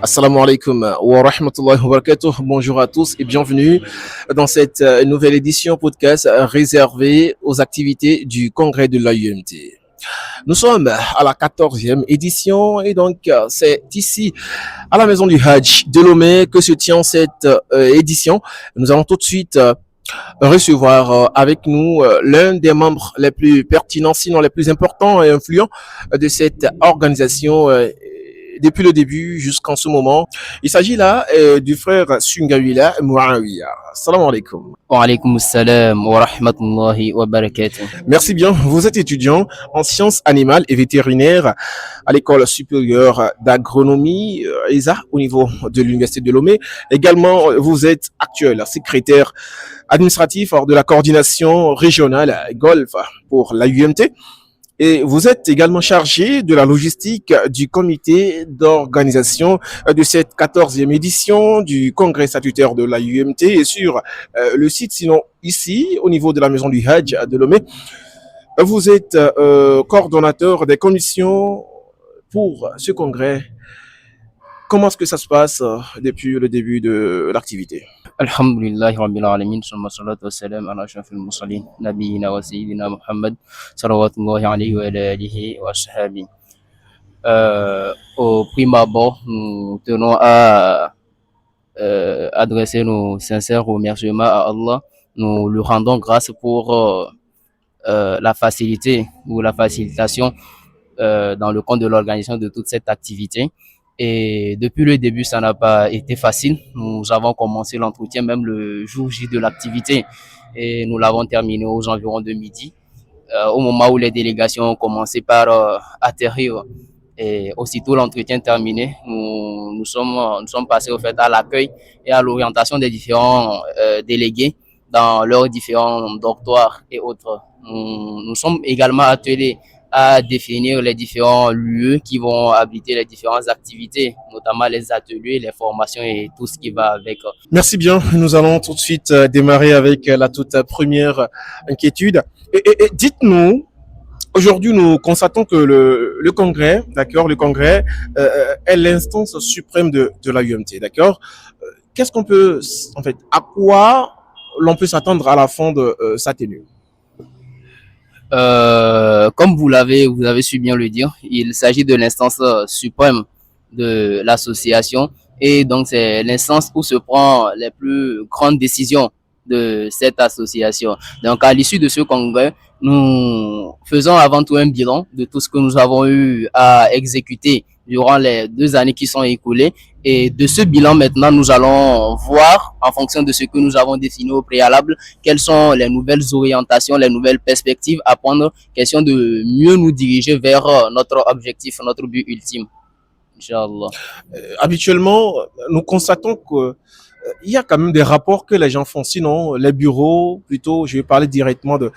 Assalamu alaikum wa rahmatullahi wa barakatuh. Bonjour à tous et bienvenue dans cette nouvelle édition podcast réservée aux activités du congrès de l'AUMT. Nous sommes à la 14e édition et donc c'est ici à la maison du Hajj de Lomé que se tient cette édition. Nous allons tout de suite recevoir avec nous l'un des membres les plus pertinents, sinon les plus importants et influents de cette organisation depuis le début jusqu'en ce moment. Il s'agit là du frère Sungawila Mouawiya. Salam alaikum. Wa alaykum assalam wa rahmatullahi wa barakatuh. Merci bien. Vous êtes étudiant en sciences animales et vétérinaires à l'école supérieure d'agronomie ESA au niveau de l'université de Lomé. Également, vous êtes actuel secrétaire administratif de la coordination régionale Golf pour l'AUMT. Et vous êtes également chargé de la logistique du comité d'organisation de cette 14e édition du congrès statutaire de l'AUMT et sur le site, sinon ici, au niveau de la maison du Hajj de Lomé. Vous êtes coordonnateur des commissions pour ce congrès. Comment est-ce que ça se passe depuis le début de l'activité? Alhamdulillahi rabbil alamin, summa salatu wassalam ala ashrafil mursalin, nabiyyina wa sayyidina Muhammad, salawatullahi alayhi wa ala alihi wa ashabihi. Au prime abord, nous tenons à adresser nos sincères remerciements à Allah. Nous lui rendons grâce pour la facilité ou la facilitation dans le cadre de l'organisation de toute cette activité. Et depuis le début, ça n'a pas été facile. Nous avons commencé l'entretien même le jour J de l'activité et nous l'avons terminé aux environs de midi, au moment où les délégations ont commencé par atterrir. Et aussitôt l'entretien terminé, nous sommes passés au fait à l'accueil et à l'orientation des différents délégués dans leurs différents dortoirs et autres. Nous sommes également attelés à définir les différents lieux qui vont abriter les différentes activités, notamment les ateliers, les formations et tout ce qui va avec. Merci bien. Nous allons tout de suite démarrer avec la toute première inquiétude. Et dites-nous, aujourd'hui, nous constatons que le congrès, d'accord, le congrès est l'instance suprême de l'AUMT, d'accord. Qu'est-ce qu'on peut, en fait, à quoi l'on peut s'attendre à la fin de sa tenue? Comme vous avez su bien le dire, il s'agit de l'instance suprême de l'association et donc c'est l'instance où se prend les plus grandes décisions de cette association. Donc à l'issue de ce congrès, nous faisons avant tout un bilan de tout ce que nous avons eu à exécuter durant les 2 années qui sont écoulées. Et de ce bilan, maintenant, nous allons voir, en fonction de ce que nous avons défini au préalable, quelles sont les nouvelles orientations, les nouvelles perspectives à prendre, question de mieux nous diriger vers notre objectif, notre but ultime. Inch'Allah. Habituellement, nous constatons que il y a quand même des rapports que les gens font. Sinon, les bureaux, plutôt, je vais parler directement de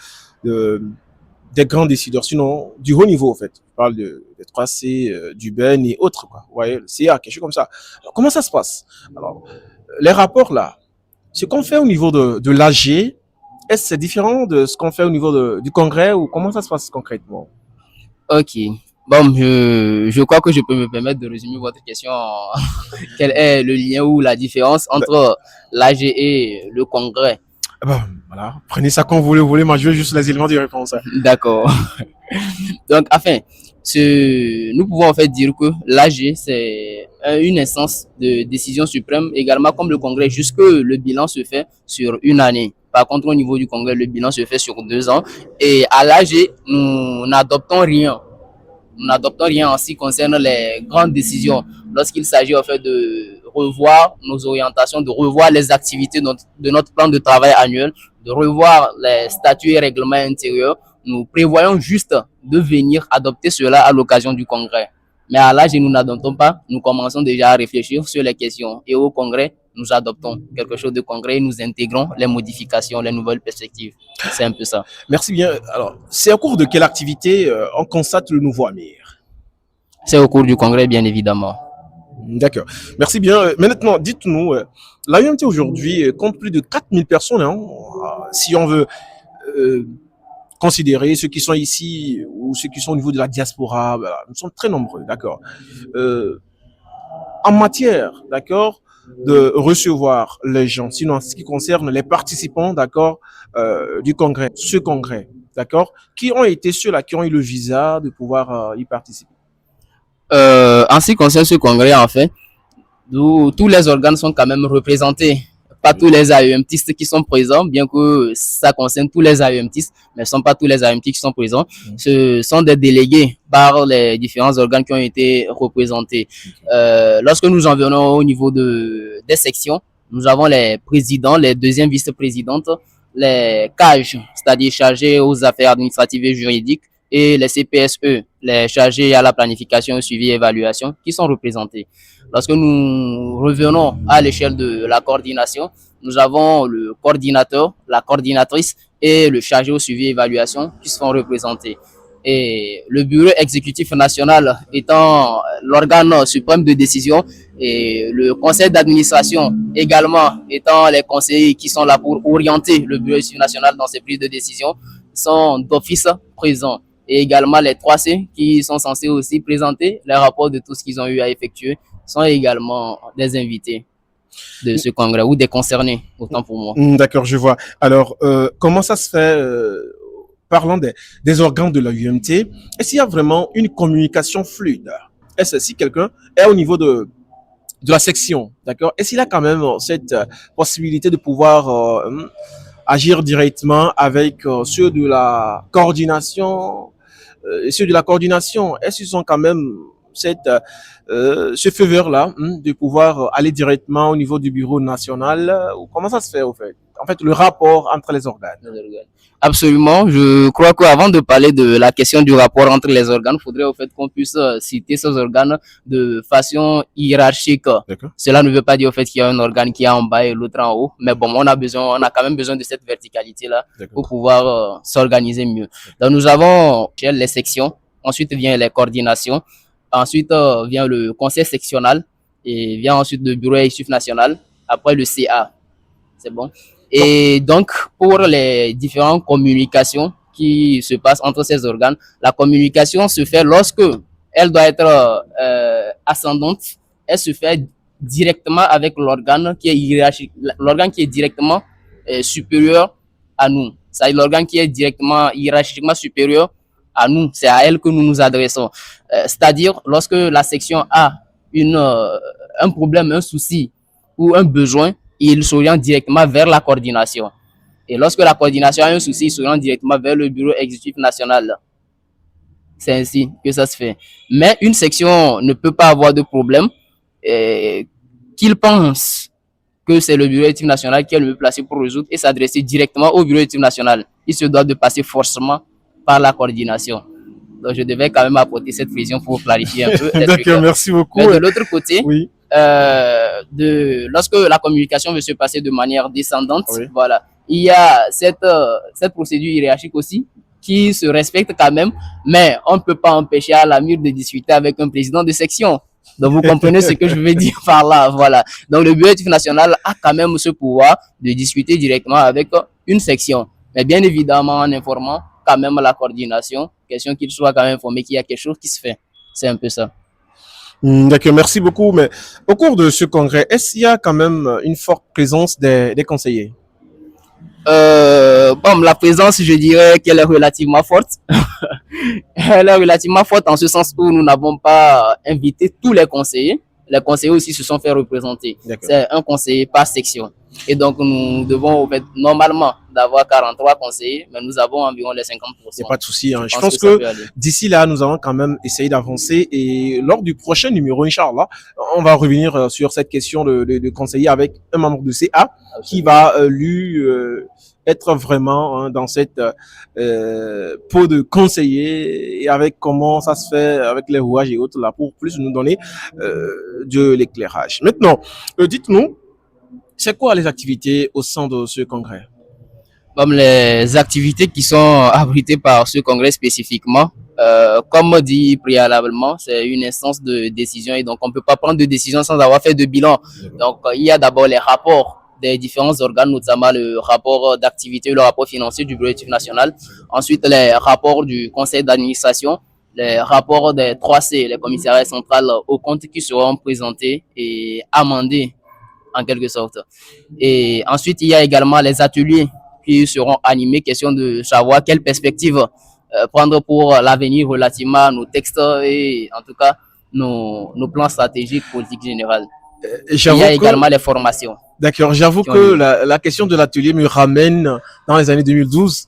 des grands décideurs, sinon du haut niveau en fait. Je parle des 3C, du Ben et autres, quoi. Vous voyez, le CA, quelque chose comme ça. Alors, comment ça se passe? Alors, les rapports là, ce qu'on fait au niveau de l'AG, est-ce que c'est différent de ce qu'on fait au niveau du congrès ou comment ça se passe concrètement? Ok. Bon, je crois que je peux me permettre de résumer votre question. Quel est le lien ou la différence entre l'AG et le congrès? Eh ben, voilà, prenez ça quand vous voulez. Moi, je veux juste les éléments de réponse, hein. D'accord. Donc, enfin, nous pouvons en fait dire que l'AG, c'est une instance de décision suprême, également comme le Congrès, jusque le bilan se fait sur une année. Par contre, au niveau du Congrès, le bilan se fait sur 2 ans. Et à l'AG, nous n'adoptons rien. Nous n'adoptons rien en ce qui concerne les grandes décisions. Lorsqu'il s'agit en fait de revoir nos orientations, de revoir les activités de notre plan de travail annuel, de revoir les statuts et règlements intérieurs, nous prévoyons juste de venir adopter cela à l'occasion du congrès. Mais à l'âge, nous n'adoptons pas, nous commençons déjà à réfléchir sur les questions. Et au congrès, nous adoptons quelque chose de concret et nous intégrons les modifications, les nouvelles perspectives. C'est un peu ça. Merci bien. Alors, c'est au cours de quelle activité on constate le nouveau Amir? C'est au cours du congrès, bien évidemment. D'accord. Merci bien. Maintenant, dites-nous, l'AUMT aujourd'hui compte plus de 4000 personnes, hein, si on veut considérer ceux qui sont ici ou ceux qui sont au niveau de la diaspora. Voilà. Nous sommes très nombreux, d'accord. en matière, d'accord, de recevoir les gens, sinon en ce qui concerne les participants, d'accord, du congrès, ce congrès, d'accord, qui ont été ceux-là qui ont eu le visa de pouvoir y participer. En ce qui concerne ce congrès, en fait, tous les organes sont quand même représentés. Pas tous les AEMTistes qui sont présents, bien que ça concerne tous les AEMTistes, mais ce ne sont pas tous les AEMTistes qui sont présents. Ce sont des délégués par les différents organes qui ont été représentés. Lorsque nous en venons au niveau des sections, nous avons les présidents, les deuxièmes vice-présidentes, les CAGE, c'est-à-dire chargés aux affaires administratives et juridiques, et les CPSE, les chargés à la planification, suivi et évaluation, qui sont représentés. Lorsque nous revenons à l'échelle de la coordination, nous avons le coordinateur, la coordinatrice et le chargé au suivi et évaluation qui seront représentés. Et le bureau exécutif national étant l'organe suprême de décision et le conseil d'administration également étant les conseillers qui sont là pour orienter le bureau exécutif national dans ses prises de décision sont d'office présents. Et également les 3C qui sont censés aussi présenter les rapports de tout ce qu'ils ont eu à effectuer sont également des invités de ce congrès ou des concernés, autant pour moi. D'accord, je vois. Alors, comment ça se fait, parlant des organes de la UMT, est-ce qu'il y a vraiment une communication fluide? Est-ce que si quelqu'un est au niveau de la section, d'accord, est-ce qu'il a quand même cette possibilité de pouvoir agir directement avec ceux de la coordination, ceux de la coordination, est-ce qu'ils ont quand même ce faveur-là de pouvoir aller directement au niveau du bureau national, ou comment ça se fait au fait? En fait, le rapport entre les organes. Absolument. Je crois qu'avant de parler de la question du rapport entre les organes, il faudrait au fait qu'on puisse citer ces organes de façon hiérarchique. Cela ne veut pas dire au fait qu'il y a un organe qui est en bas et l'autre en haut, mais bon, on a quand même besoin de cette verticalité-là pour pouvoir s'organiser mieux. Donc, nous avons les sections, ensuite vient les coordinations, ensuite vient le conseil sectionnel et vient ensuite le bureau exécutif national, après le CA. C'est bon. Et donc, pour les différentes communications qui se passent entre ces organes, la communication se fait lorsque elle doit être ascendante, elle se fait directement avec l'organe qui est hiérarchique, l'organe qui est directement supérieur à nous. C'est l'organe qui est directement hiérarchiquement supérieur à nous. C'est à elle que nous nous adressons. C'est-à-dire, lorsque la section a un problème, un souci ou un besoin, il s'oriente directement vers la coordination. Et lorsque la coordination a un souci, il s'oriente directement vers le bureau exécutif national. C'est ainsi que ça se fait. Mais une section ne peut pas avoir de problème qu'il pense que c'est le bureau exécutif national qui est le mieux placé pour résoudre et s'adresser directement au bureau exécutif national. Il se doit de passer forcément par la coordination. Donc, je devais quand même apporter cette précision pour clarifier un peu. D'accord, merci beaucoup. Mais de l'autre côté, oui. Lorsque la communication veut se passer de manière descendante, voilà, il y a cette procédure hiérarchique aussi qui se respecte quand même, mais on ne peut pas empêcher à l'AMIR de discuter avec un président de section. Donc, vous comprenez ce que je veux dire par là, voilà. Donc, le bureau exécutif national a quand même ce pouvoir de discuter directement avec une section, mais bien évidemment en informant quand même la coordination, question qu'il soit quand même informé qu'il y a quelque chose qui se fait. C'est un peu ça. D'accord, merci beaucoup. Mais au cours de ce congrès, est-ce qu'il y a quand même une forte présence des conseillers? Bon, la présence, je dirais qu'elle est relativement forte. Elle est relativement forte en ce sens où nous n'avons pas invité tous les conseillers. Les conseillers aussi se sont fait représenter. C'est un conseiller par section. Et donc, nous devons normalement d'avoir 43 conseillers, mais nous avons environ les 50%. Il n'y a pas de souci. Hein. Je pense que d'ici là, nous allons quand même essayer d'avancer. Et lors du prochain numéro, Inch'Allah, on va revenir sur cette question de conseiller avec un membre de CA qui va lui être vraiment dans cette peau de conseiller et avec comment ça se fait avec les rouages et autres là pour plus nous donner de l'éclairage. Maintenant, dites-nous, c'est quoi les activités au sein de ce congrès? Comme les activités qui sont abritées par ce congrès spécifiquement, comme dit préalablement, c'est une instance de décision et donc on ne peut pas prendre de décision sans avoir fait de bilan. Donc il y a d'abord les rapports des différents organes, notamment le rapport d'activité, le rapport financier du bureau exécutif national, ensuite les rapports du conseil d'administration les rapports des 3C, les commissariats centrales aux comptes qui seront présentés et amendés en quelque sorte. Et ensuite, il y a également les ateliers qui seront animés, question de savoir quelle perspective prendre pour l'avenir relativement à nos textes et en tout cas nos plans stratégiques, politiques générales. Il y a également les formations. D'accord, j'avoue que la question de l'atelier me ramène dans les années 2012.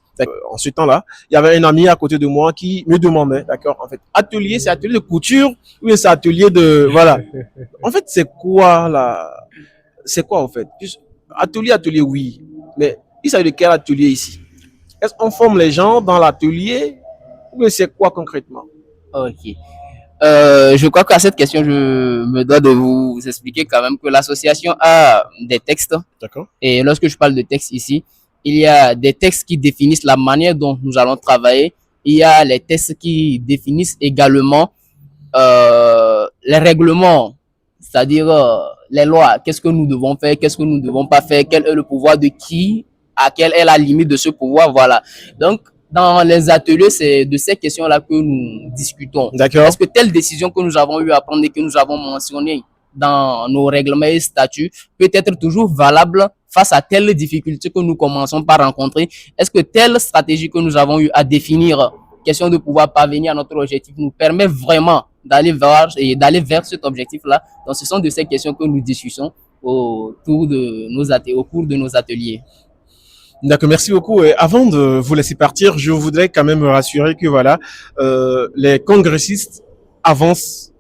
En ce temps-là, il y avait un ami à côté de moi qui me demandait, d'accord, en fait, atelier, c'est atelier de couture ou c'est atelier de, voilà. En fait, c'est quoi en fait? Atelier, oui, mais il s'agit de quel atelier ici? Est-ce qu'on forme les gens dans l'atelier ou c'est quoi concrètement? Ok. Je crois qu'à cette question, je me dois de vous expliquer quand même que l'association a des textes. D'accord. Et lorsque je parle de textes ici, il y a des textes qui définissent la manière dont nous allons travailler. Il y a les textes qui définissent également les règlements, c'est-à-dire les lois. Qu'est-ce que nous devons faire, qu'est-ce que nous ne devons pas faire, quel est le pouvoir de qui, à quelle est la limite de ce pouvoir, voilà. Donc, dans les ateliers, c'est de ces questions-là que nous discutons. D'accord. Est-ce que telle décision que nous avons eu à prendre et que nous avons mentionnée dans nos règlements et statuts peut être toujours valable face à telle difficulté que nous commençons par rencontrer? Est-ce que telle stratégie que nous avons eu à définir, question de pouvoir parvenir à notre objectif, nous permet vraiment d'aller vers cet objectif-là? Donc, ce sont de ces questions que nous discutons au cours de nos ateliers. D'accord, merci beaucoup. Et avant de vous laisser partir, je voudrais quand même me rassurer que voilà, les congressistes avancent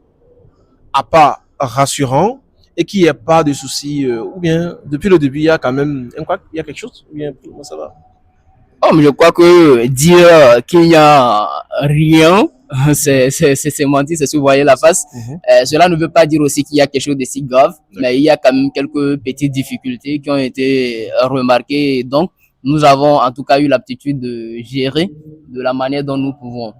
à pas rassurant et qu'il n'y ait pas de soucis. Ou bien depuis le début, il y a quand même il y a quelque chose. Ou bien comment ça va? Oh, mais je crois que dire qu'il n'y a rien, c'est mentir, c'est se voiler la face. Cela ne veut pas dire aussi qu'il y a quelque chose de si grave, mais il y a quand même quelques petites difficultés qui ont été remarquées. Donc, nous avons en tout cas eu l'aptitude de gérer de la manière dont nous pouvons,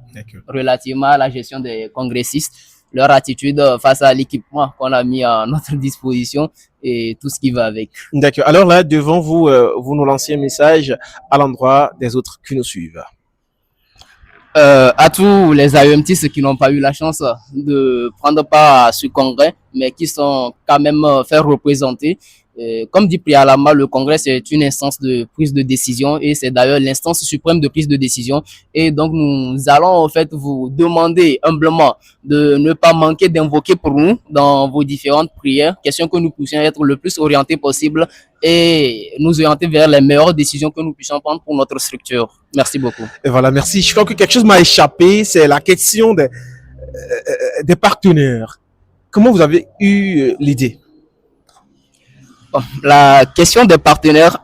relativement à la gestion des congressistes, leur attitude face à l'équipement qu'on a mis à notre disposition et tout ce qui va avec. D'accord. Alors là, devant vous, vous nous lancez un message à l'endroit des autres qui nous suivent. À tous les AEMTistes qui n'ont pas eu la chance de prendre part à ce congrès, mais qui sont quand même fait représenter. Comme dit préalablement, le congrès, c'est une instance de prise de décision et c'est d'ailleurs l'instance suprême de prise de décision. Et donc, nous allons en fait vous demander humblement de ne pas manquer d'invoquer pour nous dans vos différentes prières, question que nous puissions être le plus orientés possible et nous orienter vers les meilleures décisions que nous puissions prendre pour notre structure. Merci beaucoup. Et voilà, merci. Je crois que quelque chose m'a échappé, c'est la question des partenaires. Comment vous avez eu l'idée? La question des partenaires,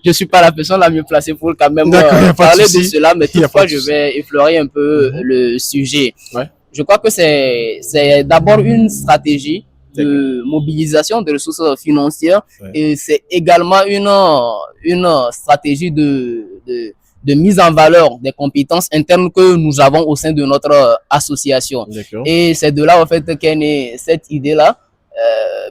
je suis pas la personne la mieux placée pour quand même parler de cela, mais toutefois je vais effleurer un peu le sujet. Ouais. Je crois que c'est d'abord une stratégie de mobilisation de ressources financières et c'est également une stratégie de mise en valeur des compétences internes que nous avons au sein de notre association. Et c'est de là en fait qu'est née cette idée-là.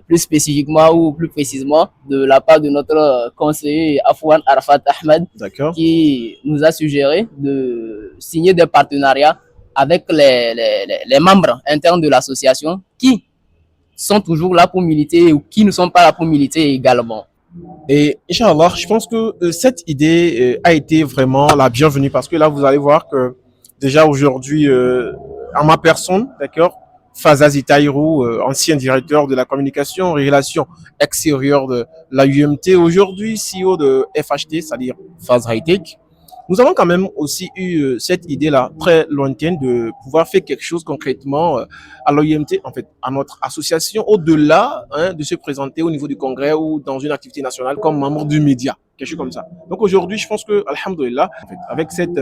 Plus spécifiquement ou plus précisément de la part de notre conseiller Afouane Arafat Ahmed qui nous a suggéré de signer des partenariats avec les membres internes de l'association qui sont toujours là pour militer ou qui ne sont pas là pour militer également. Et Inch'Allah, je pense que cette idée a été vraiment la bienvenue parce que là, vous allez voir que déjà aujourd'hui, en ma personne, d'accord, Fazazi Taïrou, ancien directeur de la communication et relations extérieures de la UMT, aujourd'hui CEO de FHT, c'est-à-dire Faz High Tech. Nous avons quand même aussi eu cette idée-là très lointaine de pouvoir faire quelque chose concrètement à l'OIMT, en fait, à notre association, au-delà de se présenter au niveau du congrès ou dans une activité nationale comme membre du média, quelque chose comme ça. Donc aujourd'hui, je pense que, alhamdoulilah, en fait, avec cette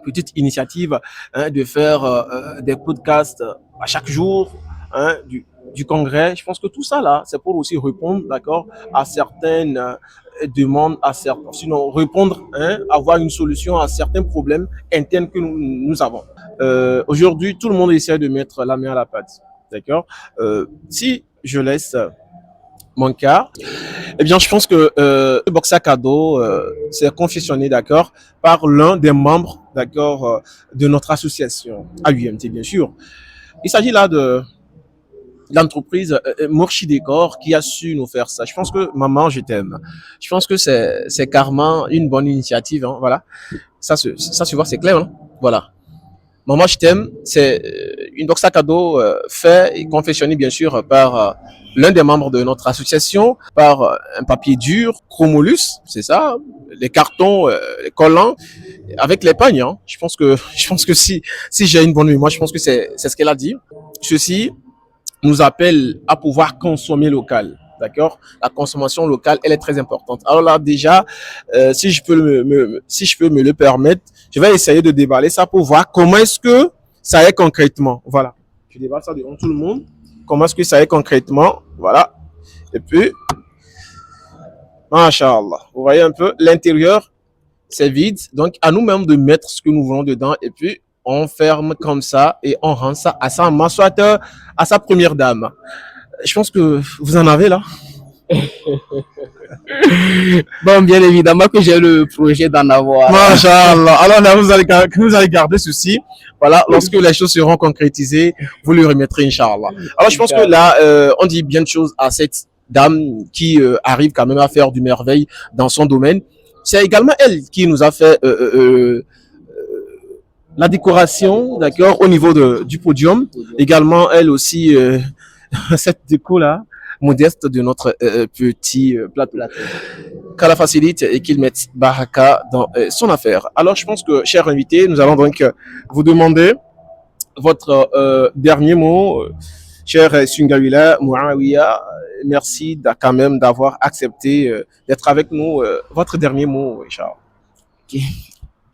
petite initiative de faire des podcasts à chaque jour du congrès. Je pense que tout ça là, c'est pour aussi répondre, d'accord, à certaines demandes, sinon répondre, avoir une solution à certains problèmes internes que nous avons. Aujourd'hui, tout le monde essaie de mettre la main à la pâte, d'accord. Si je laisse mon cas, eh bien, je pense que le box sac à dos c'est confectionné, d'accord, par l'un des membres, d'accord, de notre association, AUMT, bien sûr. Il s'agit là de l'entreprise Mourchi Décor qui a su nous faire ça. Je pense que maman, je t'aime. Je pense que c'est carrément une bonne initiative. Hein, voilà. Ça se voit, c'est clair. Hein, voilà. Maman, je t'aime. C'est une box à cadeau fait et confectionnée bien sûr par l'un des membres de notre association, par un papier dur, Chromolus, c'est ça, les cartons, les collants, avec les pagnes. Hein. Je pense que si j'ai une bonne mémoire, je pense que c'est ce qu'elle a dit. Ceci nous appelle à pouvoir consommer local. D'accord. La consommation locale, elle est très importante. Alors là, déjà, si je peux me le permettre, je vais essayer de déballer ça pour voir comment est-ce que ça est concrètement. Voilà. Je déballe ça devant tout le monde. Comment est-ce que ça est concrètement. Voilà. Et puis, Masha'Allah. Vous voyez un peu, l'intérieur, c'est vide. Donc, à nous-mêmes de mettre ce que nous voulons dedans. Et puis, on ferme comme ça et on rend ça à sa maman, soit à sa première dame. Je pense que vous en avez là. Bon, bien évidemment que j'ai le projet d'en avoir. Masha'Allah. Alors là, vous allez garder ceci. Voilà, lorsque les choses seront concrétisées, vous le remettrez, Inch'Allah. Alors, je pense que là, on dit bien de choses à cette dame qui arrive quand même à faire du merveille dans son domaine. C'est également elle qui nous a fait la décoration, d'accord, au niveau du podium. Également, elle aussi, cette déco-là, modeste de notre petit plateau. Qu'Allah facilite et qu'il mette baraka dans son affaire. Alors, je pense que, chers invités, nous allons donc vous demander votre dernier mot, cher Sungawila Mouawiya. Merci quand même d'avoir accepté d'être avec nous. Votre dernier mot, Charles. Okay.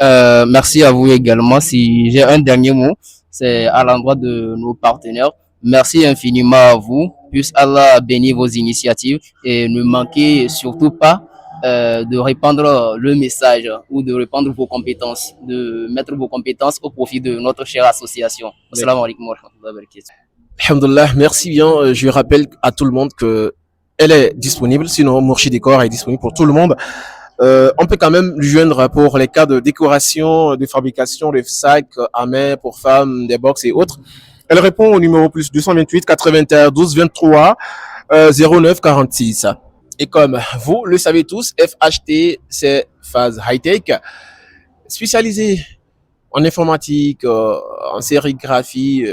Merci à vous également. Si j'ai un dernier mot, c'est à l'endroit de nos partenaires. Merci infiniment à vous. Puisse Allah bénir vos initiatives et ne manquez surtout pas de répandre le message ou de répandre vos compétences, de mettre vos compétences au profit de notre chère association. Assalamu alaikum wa rahmatullahi wa barakatuh. Alhamdulillah, merci bien. Je rappelle à tout le monde que elle est disponible, sinon Mourchi Décor est disponible pour tout le monde. On peut quand même lui joindre pour les cas de décoration, de fabrication de sacs à main pour femmes, des box et autres. Elle répond au numéro plus 228 81 12 23 09 46. Et comme vous le savez tous, FHT, c'est Phase High Tech, spécialisé en informatique, en sérigraphie,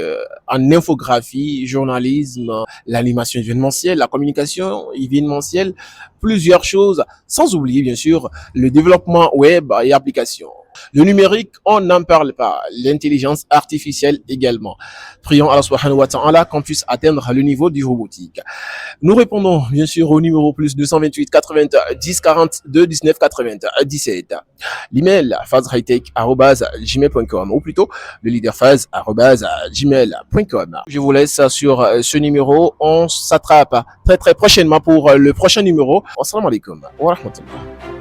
en infographie, journalisme, l'animation événementielle, la communication événementielle, plusieurs choses, sans oublier bien sûr le développement web et applications. Le numérique, on n'en parle pas. L'intelligence artificielle également. Prions Allah subhanahu wa ta'ala qu'on puisse atteindre le niveau du robotique. Nous répondons bien sûr au numéro plus 228 80 10 42 19 80 17. L'email phasehightech@gmail.com ou plutôt le leaderphase@gmail.com. Je vous laisse sur ce numéro. On s'attrape très très prochainement pour le prochain numéro. Assalamu alaikum wa rahmatullah.